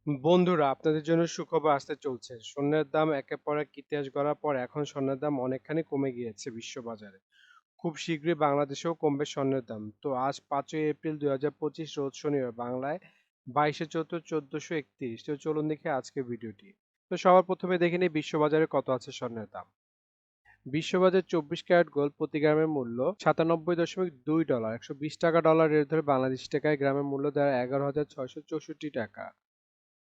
বন্ধুরা, আপনাদের জন্য সুখবর আসতে চলছে। স্বর্ণের দাম একের পর এক ইতিহাস গড়ার পর এখন স্বর্ণের দাম অনেকখানি কমে গিয়েছে বিশ্ববাজারে। খুব শীঘ্রই বাংলাদেশেও কমবে স্বর্ণের দাম। তো আজ 5ই এপ্রিল 2025 রোজ শনিবার, বাংলায় 22শে চৈত্র 1431। তো চলুন দেখি আজকের ভিডিওটি। তো সবার প্রথমে দেখে নিই বিশ্ববাজারে কত আছে স্বর্ণের দাম। বিশ্ববাজারে 24 ক্যারেট গোল্ড প্রতি গ্রামের মূল্য $97.2, 120 টাকা ডলার রেট ধরে বাংলাদেশি টাকায় গ্রামের মূল্য দাঁড়ায় 11,664 টাকা।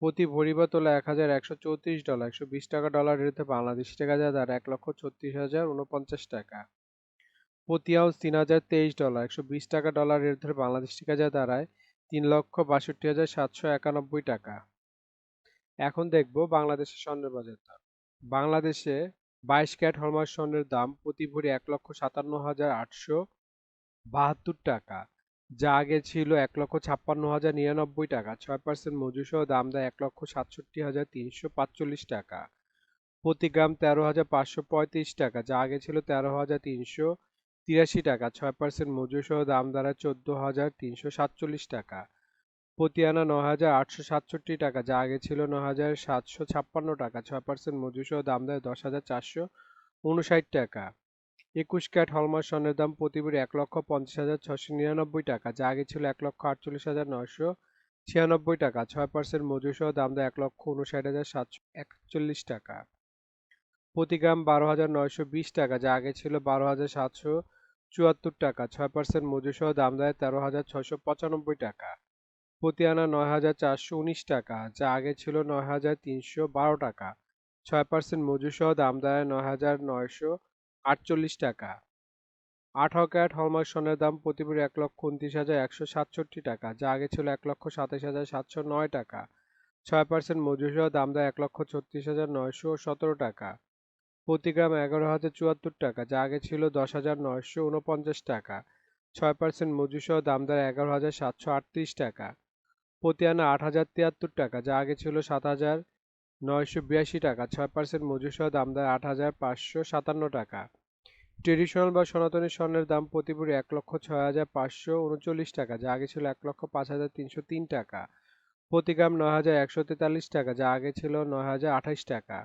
প্রতি ভরি বা তোলা $1,134, 120 টাকা ডলার রেটে বাংলাদেশি টাকা যা দাঁড়ায় 1,36,049 টাকা। প্রতি আউন্স $3,023, 120 টাকা ডলার রেট ধরে বাংলাদেশি টাকা যা দাঁড়ায় 3,62,791 টাকা। এখন দেখব বাংলাদেশের স্বর্ণের বাজার দাম। বাংলাদেশে 22 ক্যারেট হলমার্ক স্বর্ণের দাম প্রতি ভরি 1,57,872 টাকা, যা আগে ছিল 1,56,099 টাকা। 6% মজুরি সহ দাম দেয় 1,67,345 টাকা। প্রতি গ্রাম 13,535 টাকা, যা আগে ছিল 13,383 টাকা। 6% মজুরি সহ দাম দাঁড়ায় 14,347 টাকা। প্রতি আনা 9,867 টাকা, যা আগে ছিল 9,756 টাকা। 6% মজুরি সহ দাম দেয় 10,459 টাকা। 21 ক্যারেট হলমার্ক স্বর্ণের দাম প্রতি ভরি 1,50,699 টাকা, যা আগে ছিল 1,48,996 টাকা। 6% মজুরি সহ দাম দেয় 1,59,741 টাকা। প্রতি গ্রাম 12,920 টাকা, যা আগে ছিল 12,774 টাকা। 6% মজুরি সহ দাম দেয় 13,695 টাকা। প্রতি আনা 9,419 টাকা, যা আগে ছিল 9,312 টাকা। 6% মজুরি সহ দাম দেয় 9,948 টাকা। 18 ক্যারেট হলমার্ক স্বর্ণের দাম প্রতি ভরি 1,29,167 টাকা, যা আগে ছিল 1,27,709 টাকা। 6% মজুরি সহ দাম দেয় 1,36,917 টাকা। প্রতি গ্রাম 11,074 টাকা, যা আগে ছিল 10,949 টাকা। 6% মজুরি সহ দাম দেয় 11,738 টাকা। প্রতি আনা 8,073 টাকা, যা আগে ছিল 7,982 টাকা। 6% মজুরি সহ দাম দেয় 8,557 টাকা। ট্রেডিশনাল বা সনাতনী স্বর্ণের দাম প্রতি ভরি 1,06,539 টাকা, যা আগে ছিল 1,05,303 টাকা। প্রতি গ্রাম 9,143 টাকা, যা আগে ছিল 9,028 টাকা।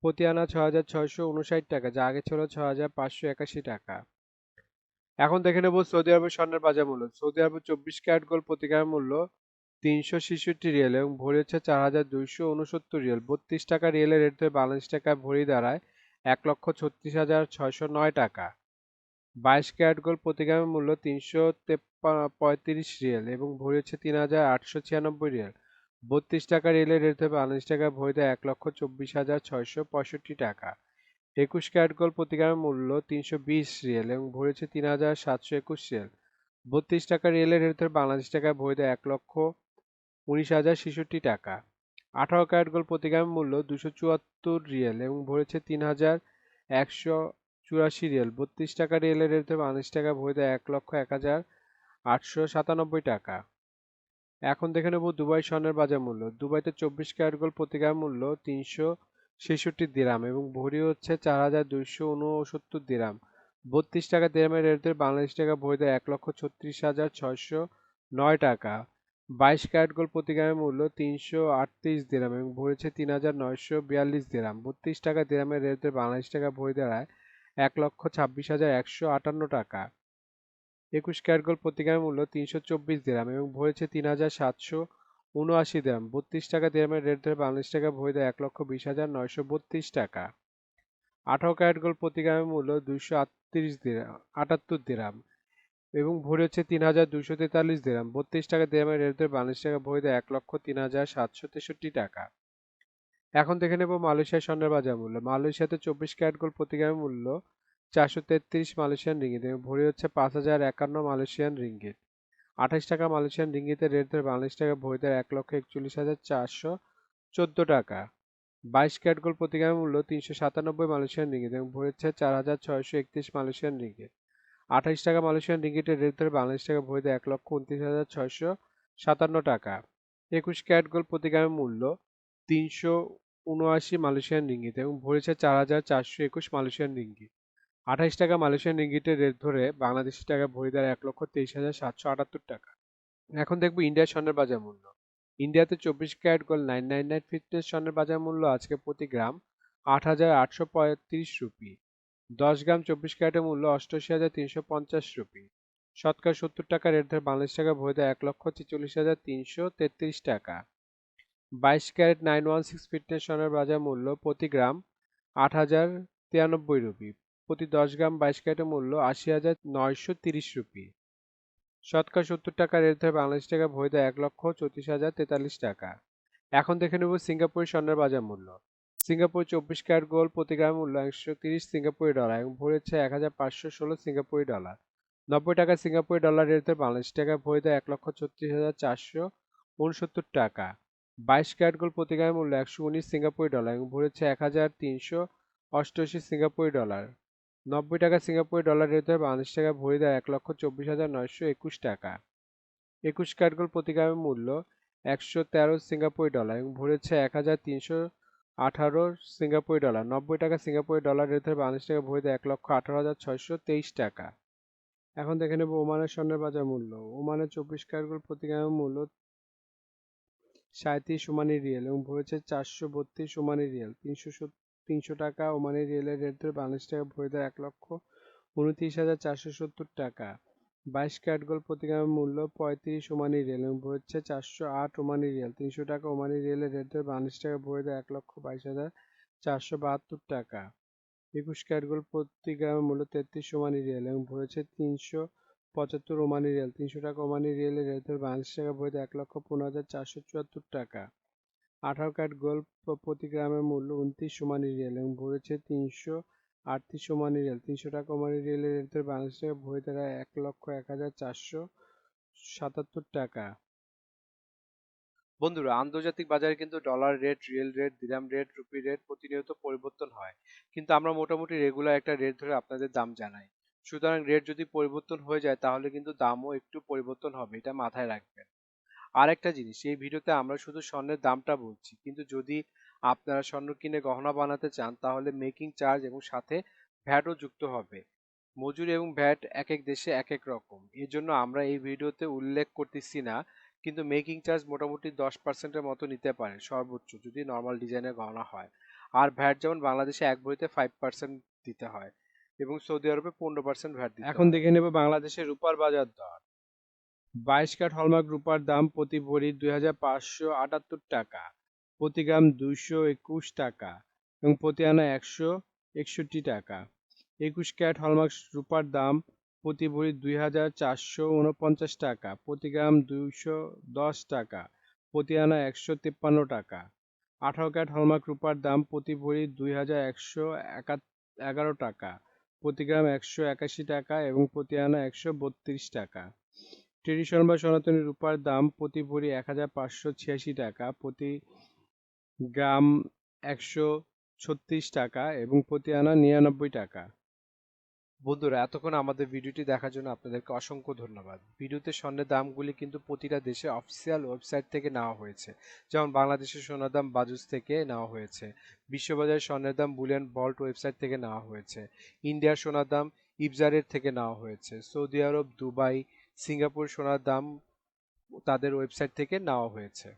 প্রতি আনা 6,659 টাকা, যা আগে ছিল 6,581 টাকা। এখন দেখে নেব সৌদি আরবের স্বর্ণের বাজার মূল্য। সৌদি আরবের 24 ক্যারেট গোল্ড প্রতি গ্রাম মূল্য 366 রিয়াল এবং ভরি হচ্ছে 4,269 রিয়াল। 32 টাকা রিয়ালের রেট ধরে বাংলাদেশ টাকায় ভরি দাঁড়ায় 1,36,609 টাকা। 22 ক্যারেট গোল্ড প্রতি গ্রামের মূল্য 335 রিয়াল এবং ভরি হচ্ছে 3,896 রিয়াল। 32 টাকা রিয়ালের রেট ধরে বাংলাদেশ টাকায় ভরি দেয় 1,24,665 টাকা। 21 ক্যারেট গোল্ড প্রতি গ্রামের মূল্য 320 রিয়াল এবং ভরি হচ্ছে 3,721 রিয়াল। 32 টাকা রিয়ালের রেট ধরে বাংলাদেশ টাকায় ভরি দেয় 1,19,066 টাকা। 18 ক্যারেট গোল্ড প্রতি গ্রামের মূল্য 274 রিয়াল এবং ভরি হচ্ছে 3,184 রিয়াল। 32 টাকা রিয়ালের রেট ধরে বাংলাদেশ টাকায় ভরি দেয় 1,01,897 টাকা। এখন দেখে নেব দুবাই স্বর্ণের বাজার মূল্য। দুবাইতে 24 ক্যারেট গোল্ড প্রতি গ্রাম মূল্য 366 দিরাম এবং ভরি হচ্ছে 4,269 দিরাম। 32 টাকা দিরামের রেট ধরে বাংলাদেশ টাকা ভরি দেয় 1,36,609 টাকা। 22 ক্যারেট গোল্ড প্রতি গ্রামের মূল্য 338 দিরাম এবং ভরি হচ্ছে 3,942 দিরাম। 32 টাকা দিরামের রেট ধরে বাংলাদেশ টাকা ভরি দাঁড়ায় 1,26,158 টাকা। 21 ক্যারেট গোল্ড প্রতি গ্রামের মূল্য 324 দিরাম এবং ভরি হচ্ছে 3,779 দিরাম। 32 টাকা দিরামের রেট ধরে বাংলাদেশ টাকা ভরি দেয় 1,20,932 টাকা। 18 ক্যারেট গোল্ড প্রতি গ্রামের মূল্য 278 দিরাম এবং ভরি হচ্ছে 3,243 দিরাম। 32 টাকা দিরামের রেট ধরে বাংলাদেশ টাকা ভরি দেয় 1,03,763 টাকা। এখন দেখে নেব মালয়েশিয়ার স্বর্ণের বাজার মূল্য। মালয়েশিয়াতে 24 ক্যারেট গোল্ড প্রতি গ্রামের মূল্য 433 মালয়েশিয়ান রিঙ্গিত এবং ভরি হচ্ছে 5,051 মালয়েশিয়ান রিঙ্গিত। 28 টাকা মালয়েশিয়ান রিঙ্গিতের রেট ধরে বাংলাদেশ টাকা ভরি দেয় 1,41,414 টাকা। 22 ক্যারেট গোল্ড প্রতি গ্রামের মূল্য 397 মালয়েশিয়ান রিঙ্গিত এবং ভরি হচ্ছে 4,631 মালয়েশিয়ান রিঙ্গিত। 28 টাকা মালয়েশিয়ান রিঙ্গিতের রেট ধরে বাংলাদেশ টাকা ভরি দেয় 1,29,657 টাকা। 21 ক্যারেট গোল্ড প্রতি গ্রামের মূল্য 379 মালয়েশিয়ান রিঙ্গিত এবং ভরি হচ্ছে 4,421 মালয়েশিয়ান রিঙ্গিত। 28 টাকা মালয়েশিয়ান রিঙ্গিটের রেট ধরে বাংলাদেশি টাকা ভরি দেয় 1,23,778 টাকা। এখন দেখবো ইন্ডিয়ার স্বর্ণের বাজার মূল্য। ইন্ডিয়াতে 24 ক্যারেট গোল্ড 999 ফিটনেস স্বর্ণের বাজার মূল্য আজকে প্রতি গ্রাম 8,835 রুপি। 10 গ্রাম 24 ক্যারেটের মূল্য 88,350 রুপি। শতকরা 70 টাকা রেট ধরে বাংলাদেশ টাকা ভরে দেয় 1,46,333 টাকা। 22 ক্যারেট 916 ফিটনেস স্বর্ণের বাজার মূল্য প্রতি গ্রাম 8,093 রুপি। প্রতি 10 গ্রাম 22 ক্যারেটের মূল্য 80,930 রুপি। শতকরা 70 টাকা রেট ধরে বাংলাদেশ টাকা ভরে দেয় 1,34,043 টাকা। এখন দেখে নেব সিঙ্গাপুরের স্বর্ণের বাজার মূল্য। সিঙ্গাপুর 24 ক্যারেট গোল্ড প্রতি গ্রাম মূল্য 130 সিঙ্গাপুরি ডলার এবং ভরেছে 1,516 সিঙ্গাপুরি ডলার। 90 টাকা সিঙ্গাপুরি ডলার রেট ধরে বাংলাদেশ টাকা ভরে দেয় 1,36,469 টাকা। 22 ক্যারেট গোল্ড প্রতি গ্রামের মূল্য 119 সিঙ্গাপুরি ডলার এবং ভরেছে 1,388 সিঙ্গাপুরি ডলার। 90 টাকা সিঙ্গাপুরি ডলার রেট ধরে বাংলাদেশ টাকা ভরে দেয় 1,24,921 টাকা। 21 ক্যারেট গোল্ড প্রতি গ্রামের মূল্য 113 সিঙ্গাপুরি ডলার এবং ভরেছে 1,318 সিঙ্গাপুরি ডলার। 90 টাকা সিঙ্গাপুরি ডলার রেট ধরে বাংলাদেশ টাকা ভরে দেয় 1,18,623 টাকা। এখন দেখে নেব ওমানের স্বর্ণের বাজার মূল্য। ওমানের 24 ক্যারেট গোল্ড প্রতি গ্রামের মূল্য 37 ওমানি রিয়েল এবং ভরেছে 432 ওমানি রিয়েল। 300 টাকা ওমানি রিয়েলের রেট ধরে বাংলাদেশ টাকা ভরে দেয় 1,29,470 টাকা। 22 ক্যারেট গোল্ড প্রতি গ্রামের মূল্য 35 ওমানি রিয়েল এবং ভরেছে 408 ওমানি রিয়েল। 300 টাকা ওমানি রিয়েলের রেট ধরে বাংলাদেশ টাকা ভরে দেয় 1,22,472 টাকা। 21 ক্যারেট গোল্ড প্রতি গ্রামের মূল্য 33 ওমানি রিয়েল এবং ভরেছে 375 ওমানি রিয়েল। 300 টাকা ওমানি রিয়েলের রেট ধরে বাংলাদেশ টাকা ভরে দেয় 1,15,474 টাকা। 18 ক্যারেট গোল্ড প্রতি গ্রামের মূল্য 29 ওমানি রিয়েল এবং ভরেছে 338 ওমানি রিয়েল। 300 টাকা ওমানি রিয়েলের রেট ধরে বাংলাদেশ টাকা ভরে দেয় 1,01,477 টাকা। বন্ধুরা, আন্তর্জাতিক বাজারে কিন্তু ডলার রেট, রিয়েল রেট, দিরহাম রেট, রুপি রেট প্রতিনিয়ত পরিবর্তন হয়, কিন্তু আমরা মোটামুটি রেগুলার একটা রেট ধরে আপনাদের দাম জানাই। সুতরাং রেট যদি পরিবর্তন হয়ে যায় তাহলে কিন্তু দামও একটু পরিবর্তন হবে, এটা মাথায় রাখবেন। আর একটা জিনিস, এই ভিডিওতে আমরা শুধু স্বর্ণের দামটা বলছি, কিন্তু যদি আপনারা স্বর্ণ কিনে গহনা বানাতে চান তাহলে মেকিং চার্জ এবং সাথে ভ্যাটও যুক্ত হবে। মজুরি এবং ভ্যাট এক এক দেশে এক এক রকম, এর জন্য আমরা এই ভিডিওতে উল্লেখ করতেছি না, কিন্তু মেকিং চার্জ মোটামুটি 10%-এর মতো নিতে পারে সর্বোচ্চ, যদি নর্মাল ডিজাইনের গহনা হয়। আর ভ্যাট যেমন বাংলাদেশে এক ভরিতে 5% দিতে হয় এবং সৌদি আরবে 15% ভ্যাট দিতে হয়। এখন দেখে নেব বাংলাদেশের রূপার বাজার দর। 22 ক্যারেট হলমার্ক রূপার দাম প্রতি ভরি 2,578 টাকা, প্রতি গ্রাম 221 টাকা এবং প্রতি আনা 161 টাকা। 21 ক্যারেট হলমার্ক রূপার দাম প্রতি ভরি 2,449 টাকা, প্রতি গ্রাম 210 টাকা, প্রতি আনা 153 টাকা। 18 ক্যারেট হলমার্ক রূপার দাম প্রতি ভরি 2,111 টাকা, প্রতি গ্রাম 181 টাকা এবং প্রতি আনা 132 টাকা। ট্রেডিশনাল বা সনাতনী রূপার দাম প্রতি ভরি 1,586 টাকা, প্রতি গ্রাম 136 টাকা এবং প্রতি আনা 99 টাকা। বন্ধুরা, এতক্ষণ আমাদের ভিডিওটি দেখার জন্য আপনাদেরকে অসংখ্য ধন্যবাদ। ভিডিওতে স্বর্ণের দামগুলি কিন্তু প্রতিটা দেশে অফিসিয়াল ওয়েবসাইট থেকে নেওয়া হয়েছে, যেমন বাংলাদেশের সোনার দাম বাজুস থেকে নেওয়া হয়েছে, বিশ্ববাজারের স্বর্ণের দাম বুলিয়ন ভল্ট ওয়েবসাইট থেকে নেওয়া হয়েছে, ইন্ডিয়ার সোনার দাম ইবজারের থেকে নেওয়া হয়েছে, সৌদি আরব, দুবাই, সিঙ্গাপুর সোনার দাম তাদের ওয়েবসাইট থেকে নেওয়া হয়েছে।